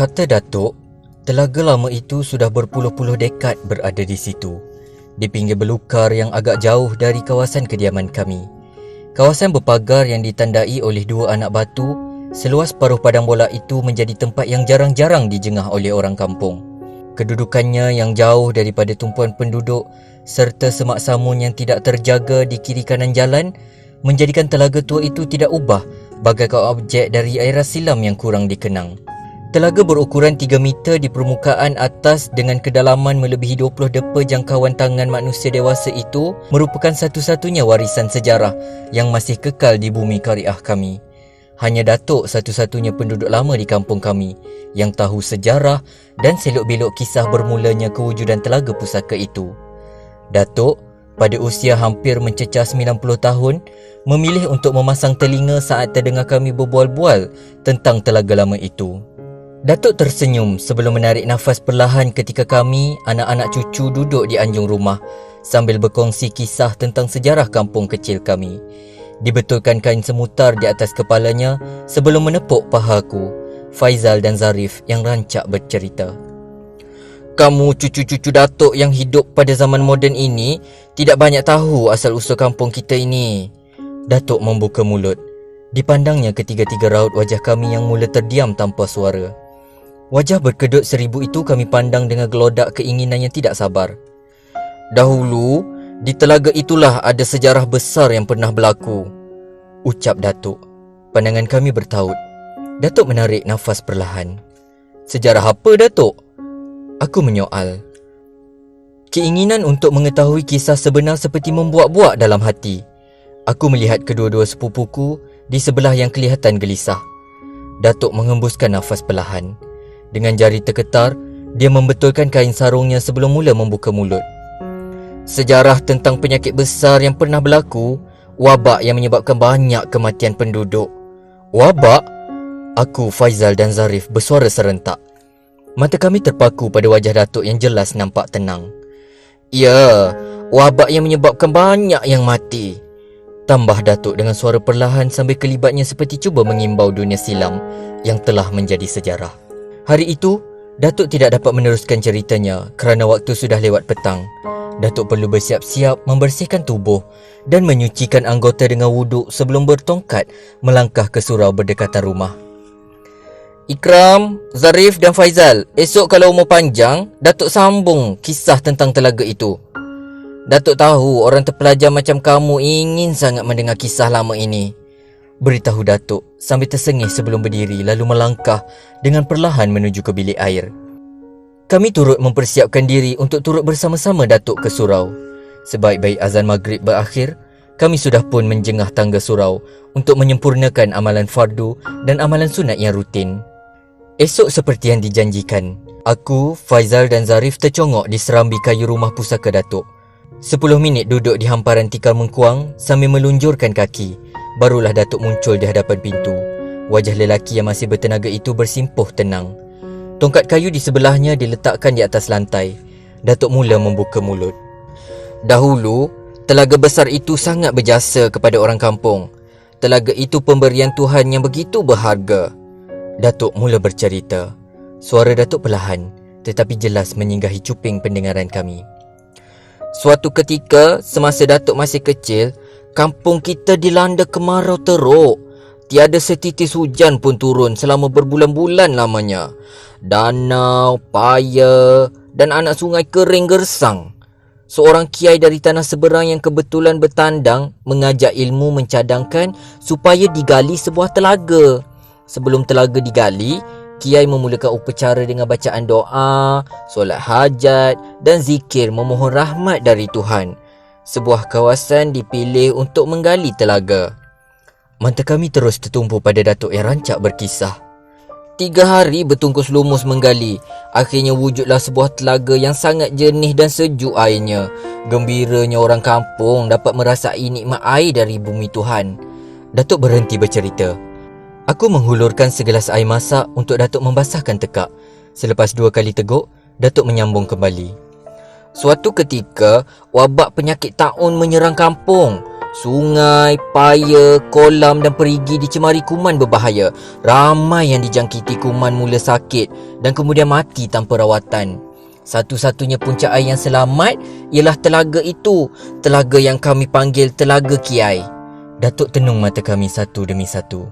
Kata Datuk, telaga lama itu sudah berpuluh-puluh dekad berada di situ, di pinggir belukar yang agak jauh dari kawasan kediaman kami. Kawasan berpagar yang ditandai oleh dua anak batu, seluas paruh padang bola itu menjadi tempat yang jarang-jarang dijengah oleh orang kampung. Kedudukannya yang jauh daripada tumpuan penduduk serta semak samun yang tidak terjaga di kiri kanan jalan menjadikan telaga tua itu tidak ubah bagaikan objek dari era silam yang kurang dikenang. Telaga berukuran 3 meter di permukaan atas dengan kedalaman melebihi 20 depa jangkauan tangan manusia dewasa itu merupakan satu-satunya warisan sejarah yang masih kekal di bumi Kariah kami. Hanya Datuk satu-satunya penduduk lama di kampung kami yang tahu sejarah dan selok-belok kisah bermulanya kewujudan telaga pusaka itu. Datuk, pada usia hampir mencecah 90 tahun, memilih untuk memasang telinga saat terdengar kami berbual-bual tentang telaga lama itu. Datuk tersenyum sebelum menarik nafas perlahan ketika kami, anak-anak cucu duduk di anjung rumah sambil berkongsi kisah tentang sejarah kampung kecil kami. Dibetulkan kain semutar di atas kepalanya sebelum menepuk pahaku, Faizal dan Zarif yang rancak bercerita. Kamu cucu-cucu Datuk yang hidup pada zaman moden ini tidak banyak tahu asal-usul kampung kita ini. Datuk membuka mulut. Dipandangnya ketiga-tiga raut wajah kami yang mula terdiam tanpa suara. Wajah berkedut seribu itu kami pandang dengan gelodak keinginan yang tidak sabar. Dahulu, di telaga itulah ada sejarah besar yang pernah berlaku, ucap Datuk. Pandangan kami bertaut. Datuk menarik nafas perlahan. Sejarah apa, Datuk? Aku menyoal. Keinginan untuk mengetahui kisah sebenar seperti membuak-buak dalam hati. Aku melihat kedua-dua sepupuku di sebelah yang kelihatan gelisah. Datuk menghembuskan nafas perlahan. Dengan jari terketar, dia membetulkan kain sarungnya sebelum mula membuka mulut. Sejarah tentang penyakit besar yang pernah berlaku, wabak yang menyebabkan banyak kematian penduduk. Wabak? Aku, Faizal dan Zarif bersuara serentak. Mata kami terpaku pada wajah Datuk yang jelas nampak tenang. Ya, wabak yang menyebabkan banyak yang mati, tambah Datuk dengan suara perlahan sambil kelibatnya seperti cuba mengimbau dunia silam yang telah menjadi sejarah. Hari itu, Datuk tidak dapat meneruskan ceritanya kerana waktu sudah lewat petang. Datuk perlu bersiap-siap membersihkan tubuh dan menyucikan anggota dengan wuduk sebelum bertongkat melangkah ke surau berdekatan rumah. Ikram, Zarif dan Faizal, esok kalau umur panjang, Datuk sambung kisah tentang telaga itu. Datuk tahu orang terpelajar macam kamu ingin sangat mendengar kisah lama ini, beritahu Datuk sambil tersengih sebelum berdiri lalu melangkah dengan perlahan menuju ke bilik air. Kami turut mempersiapkan diri untuk turut bersama-sama Datuk ke surau. Sebaik-baik azan maghrib berakhir, kami sudah pun menjengah tangga surau untuk menyempurnakan amalan fardu dan amalan sunat yang rutin. Esok seperti yang dijanjikan, aku, Faizal dan Zarif tercongok di serambi kayu rumah pusaka Datuk. 10 minit duduk di hamparan tikar mengkuang sambil melunjurkan kaki. Barulah Datuk muncul di hadapan pintu. Wajah lelaki yang masih bertenaga itu bersimpuh tenang. Tongkat kayu di sebelahnya diletakkan di atas lantai. Datuk mula membuka mulut. Dahulu, telaga besar itu sangat berjasa kepada orang kampung. Telaga itu pemberian Tuhan yang begitu berharga. Datuk mula bercerita. Suara Datuk perlahan tetapi jelas menyinggahi cuping pendengaran kami. Suatu ketika, semasa Datuk masih kecil, kampung kita dilanda kemarau teruk. Tiada setitis hujan pun turun selama berbulan-bulan lamanya. Danau, paya dan anak sungai kering gersang. Seorang kiai dari tanah seberang yang kebetulan bertandang mengajak ilmu mencadangkan supaya digali sebuah telaga. Sebelum telaga digali, kiai memulakan upacara dengan bacaan doa, solat hajat dan zikir memohon rahmat dari Tuhan. Sebuah kawasan dipilih untuk menggali telaga. Mata kami terus tertumpu pada Datuk yang rancak berkisah. 3 hari bertungkus lumus menggali. Akhirnya wujudlah sebuah telaga yang sangat jernih dan sejuk airnya. Gembiranya orang kampung dapat merasai nikmat air dari bumi Tuhan. Datuk berhenti bercerita. Aku menghulurkan segelas air masak untuk Datuk membasahkan tekak. Selepas 2 kali teguk, Datuk menyambung kembali. Suatu ketika, wabak penyakit taun menyerang kampung. Sungai, paya, kolam dan perigi dicemari kuman berbahaya. Ramai yang dijangkiti kuman mula sakit dan kemudian mati tanpa rawatan. Satu-satunya punca air yang selamat ialah telaga itu, telaga yang kami panggil Telaga Kiai. Datuk tenung mata kami satu demi satu.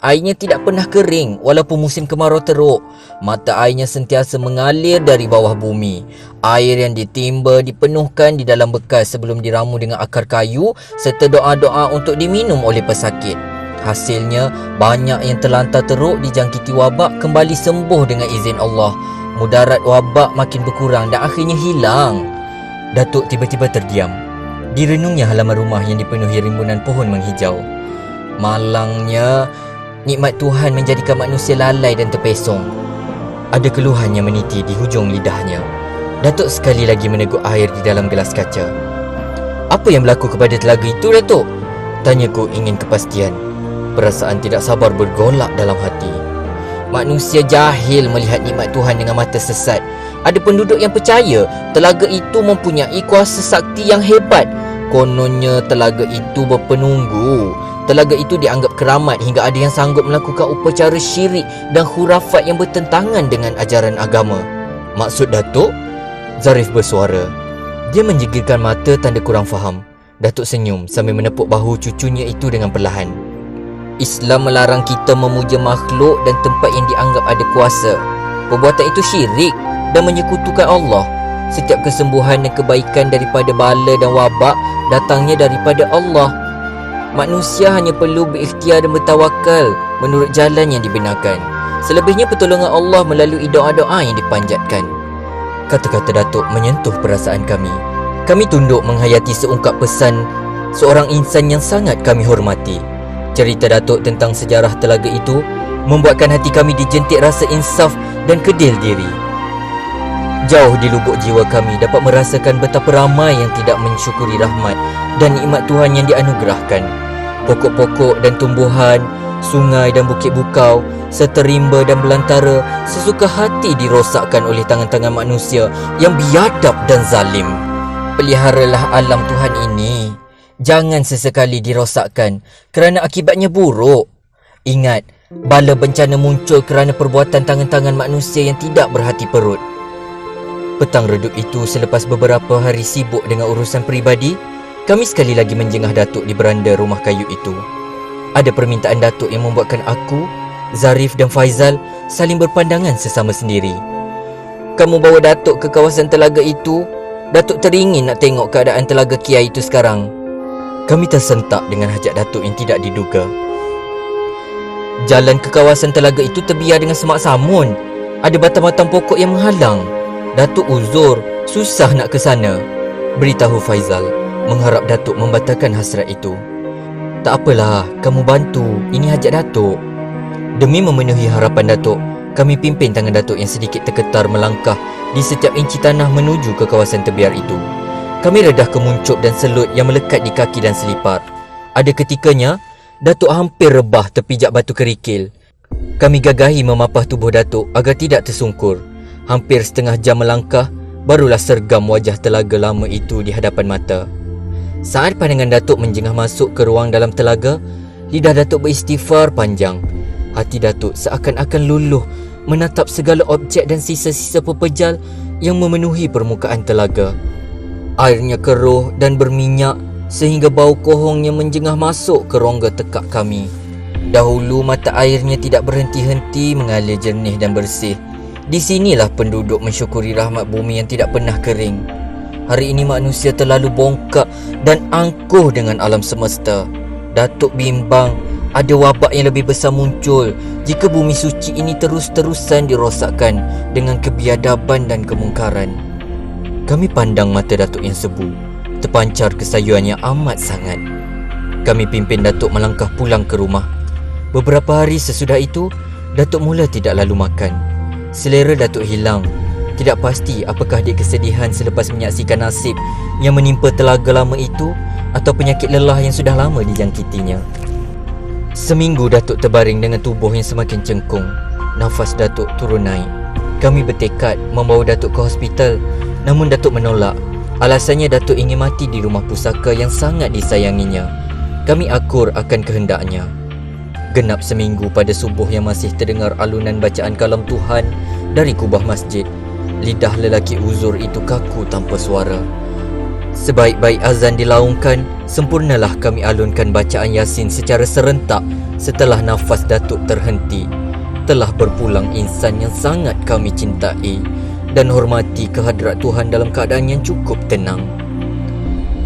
Airnya tidak pernah kering walaupun musim kemarau teruk. Mata airnya sentiasa mengalir dari bawah bumi. Air yang ditimba dipenuhkan di dalam bekas sebelum diramu dengan akar kayu serta doa-doa untuk diminum oleh pesakit. Hasilnya, banyak yang terlantar teruk dijangkiti wabak kembali sembuh dengan izin Allah. Mudarat wabak makin berkurang dan akhirnya hilang. Datuk tiba-tiba terdiam. Direnungnya halaman rumah yang dipenuhi rimbunan pohon menghijau. Malangnya, nikmat Tuhan menjadikan manusia lalai dan terpesong. Ada keluhan yang meniti di hujung lidahnya. Datuk sekali lagi meneguk air di dalam gelas kaca. "Apa yang berlaku kepada telaga itu, Datuk?" tanyaku ingin kepastian. Perasaan tidak sabar bergolak dalam hati. Manusia jahil melihat nikmat Tuhan dengan mata sesat. Ada penduduk yang percaya telaga itu mempunyai kuasa sakti yang hebat. Kononnya telaga itu berpenunggu. Telaga itu dianggap keramat hingga ada yang sanggup melakukan upacara syirik dan khurafat yang bertentangan dengan ajaran agama. "Maksud Datuk?" Zarif bersuara. Dia menjegirkan mata tanda kurang faham. Datuk senyum sambil menepuk bahu cucunya itu dengan perlahan. "Islam melarang kita memuja makhluk dan tempat yang dianggap ada kuasa. Perbuatan itu syirik dan menyekutukan Allah. Setiap kesembuhan dan kebaikan daripada bala dan wabak datangnya daripada Allah. Manusia hanya perlu berikhtiar dan bertawakal menurut jalan yang dibenarkan. Selebihnya pertolongan Allah melalui doa-doa yang dipanjatkan." Kata-kata Datuk menyentuh perasaan kami. Kami tunduk menghayati seungkap pesan seorang insan yang sangat kami hormati. Cerita Datuk tentang sejarah telaga itu membuatkan hati kami dijentik rasa insaf dan kedil diri. Jauh di lubuk jiwa kami dapat merasakan betapa ramai yang tidak mensyukuri rahmat dan nikmat Tuhan yang dianugerahkan. Pokok-pokok dan tumbuhan, sungai dan bukit bukau, serta rimba dan belantara sesuka hati dirosakkan oleh tangan-tangan manusia yang biadab dan zalim. Peliharalah alam Tuhan ini. Jangan sesekali dirosakkan kerana akibatnya buruk. Ingat, bala bencana muncul kerana perbuatan tangan-tangan manusia yang tidak berhati perut. Petang redup itu, selepas beberapa hari sibuk dengan urusan peribadi, kami sekali lagi menjengah Datuk di beranda rumah kayu itu. Ada permintaan Datuk yang membuatkan aku, Zarif dan Faizal saling berpandangan sesama sendiri. "Kamu bawa Datuk ke kawasan telaga itu. Datuk teringin nak tengok keadaan Telaga Kiai itu sekarang." Kami tersentak dengan hajat Datuk yang tidak diduga. "Jalan ke kawasan telaga itu terbiar dengan semak samun. Ada batang-batang pokok yang menghalang. Datuk uzur, susah nak ke sana," beritahu Faizal, mengharap Datuk membatalkan hasrat itu. "Tak apalah, kamu bantu. Ini hajat Datuk." Demi memenuhi harapan Datuk, kami pimpin tangan Datuk yang sedikit tergetar melangkah di setiap inci tanah menuju ke kawasan terbiar itu. Kami redah kemuncup dan selut yang melekat di kaki dan selipar. Ada ketikanya, Datuk hampir rebah terpijak batu kerikil. Kami gagahi memapah tubuh Datuk agar tidak tersungkur. Hampir setengah jam melangkah, barulah sergam wajah telaga lama itu di hadapan mata. Saat pandangan Datuk menjengah masuk ke ruang dalam telaga, lidah Datuk beristighfar panjang. Hati Datuk seakan-akan luluh menatap segala objek dan sisa-sisa pepejal yang memenuhi permukaan telaga. Airnya keruh dan berminyak sehingga bau kohongnya menjengah masuk ke rongga tekak kami. Dahulu mata airnya tidak berhenti-henti mengalir jernih dan bersih. Di sinilah penduduk mensyukuri rahmat bumi yang tidak pernah kering. Hari ini manusia terlalu bongkak dan angkuh dengan alam semesta. Datuk bimbang ada wabak yang lebih besar muncul jika bumi suci ini terus-terusan dirosakkan dengan kebiadaban dan kemungkaran. Kami pandang mata Datuk yang sebu, terpancar kesayuan yang amat sangat. Kami pimpin Datuk melangkah pulang ke rumah. Beberapa hari sesudah itu, Datuk mula tidak lalu makan. Selera Datuk hilang. Tidak pasti apakah dia kesedihan selepas menyaksikan nasib yang menimpa telaga lama itu atau penyakit lelah yang sudah lama dijangkitinya. Seminggu Datuk terbaring dengan tubuh yang semakin cengkung. Nafas Datuk turun naik. Kami bertekad membawa Datuk ke hospital, namun Datuk menolak. Alasannya Datuk ingin mati di rumah pusaka yang sangat disayanginya. Kami akur akan kehendaknya. Genap seminggu pada subuh yang masih terdengar alunan bacaan kalam Tuhan dari kubah masjid. Lidah lelaki uzur itu kaku tanpa suara. Sebaik-baik azan dilaungkan, sempurnalah kami alunkan bacaan Yasin secara serentak setelah nafas Datuk terhenti. Telah berpulang insan yang sangat kami cintai dan hormati kehadrat Tuhan dalam keadaan yang cukup tenang.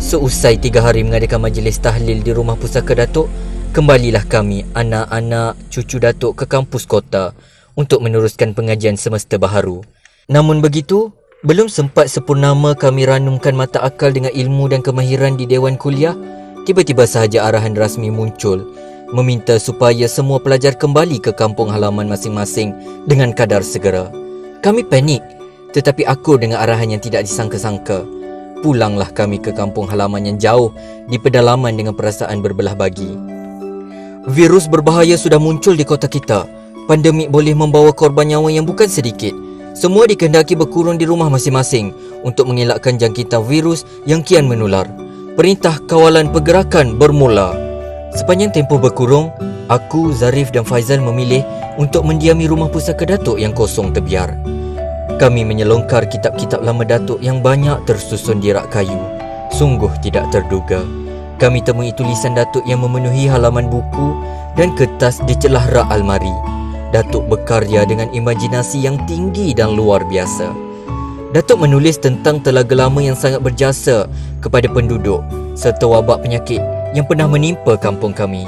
Seusai 3 hari mengadakan majlis tahlil di rumah pusaka Datuk, kembalilah kami, anak-anak cucu Datuk, ke kampus kota untuk meneruskan pengajian semester baharu. Namun begitu, belum sempat sempurnama kami ranumkan mata akal dengan ilmu dan kemahiran di Dewan Kuliah, tiba-tiba sahaja arahan rasmi muncul meminta supaya semua pelajar kembali ke kampung halaman masing-masing dengan kadar segera. Kami panik, tetapi akur dengan arahan yang tidak disangka-sangka. Pulanglah kami ke kampung halaman yang jauh di pedalaman dengan perasaan berbelah bagi. Virus berbahaya sudah muncul di kota kita. Pandemik boleh membawa korban nyawa yang bukan sedikit. Semua dikehendaki berkurung di rumah masing-masing untuk mengelakkan jangkitan virus yang kian menular. Perintah kawalan pergerakan bermula. Sepanjang tempoh berkurung, aku, Zarif dan Faizal memilih untuk mendiami rumah pusaka Datuk yang kosong terbiar. Kami menyelongkar kitab-kitab lama Datuk yang banyak tersusun di rak kayu. Sungguh tidak terduga. Kami temui tulisan Datuk yang memenuhi halaman buku dan kertas di celah rak almari. Datuk berkarya dengan imajinasi yang tinggi dan luar biasa. Datuk menulis tentang telaga lama yang sangat berjasa kepada penduduk serta wabak penyakit yang pernah menimpa kampung kami.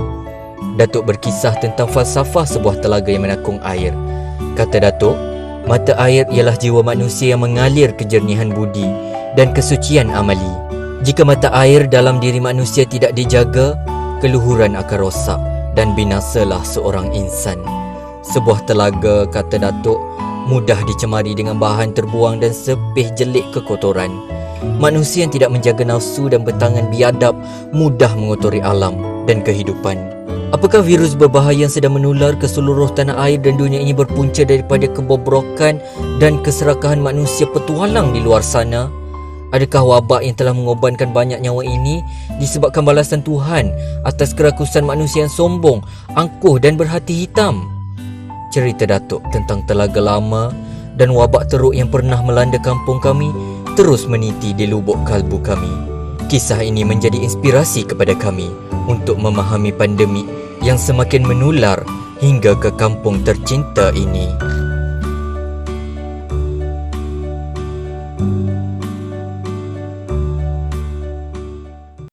Datuk berkisah tentang falsafah sebuah telaga yang menakung air. Kata Datuk, mata air ialah jiwa manusia yang mengalir kejernihan budi dan kesucian amali. Jika mata air dalam diri manusia tidak dijaga, keluhuran akan rosak dan binasalah seorang insan. Sebuah telaga, kata Datuk, mudah dicemari dengan bahan terbuang dan sepih jelik kekotoran. Manusia yang tidak menjaga nafsu dan bertangan biadab mudah mengotori alam dan kehidupan. Apakah virus berbahaya yang sedang menular ke seluruh tanah air dan dunia ini berpunca daripada kebobrokan dan keserakahan manusia petualang di luar sana? Adakah wabak yang telah mengorbankan banyak nyawa ini disebabkan balasan Tuhan atas kerakusan manusia yang sombong, angkuh dan berhati hitam? Cerita Datuk tentang telaga lama dan wabak teruk yang pernah melanda kampung kami terus meniti di lubuk kalbu kami. Kisah ini menjadi inspirasi kepada kami untuk memahami pandemik yang semakin menular hingga ke kampung tercinta ini.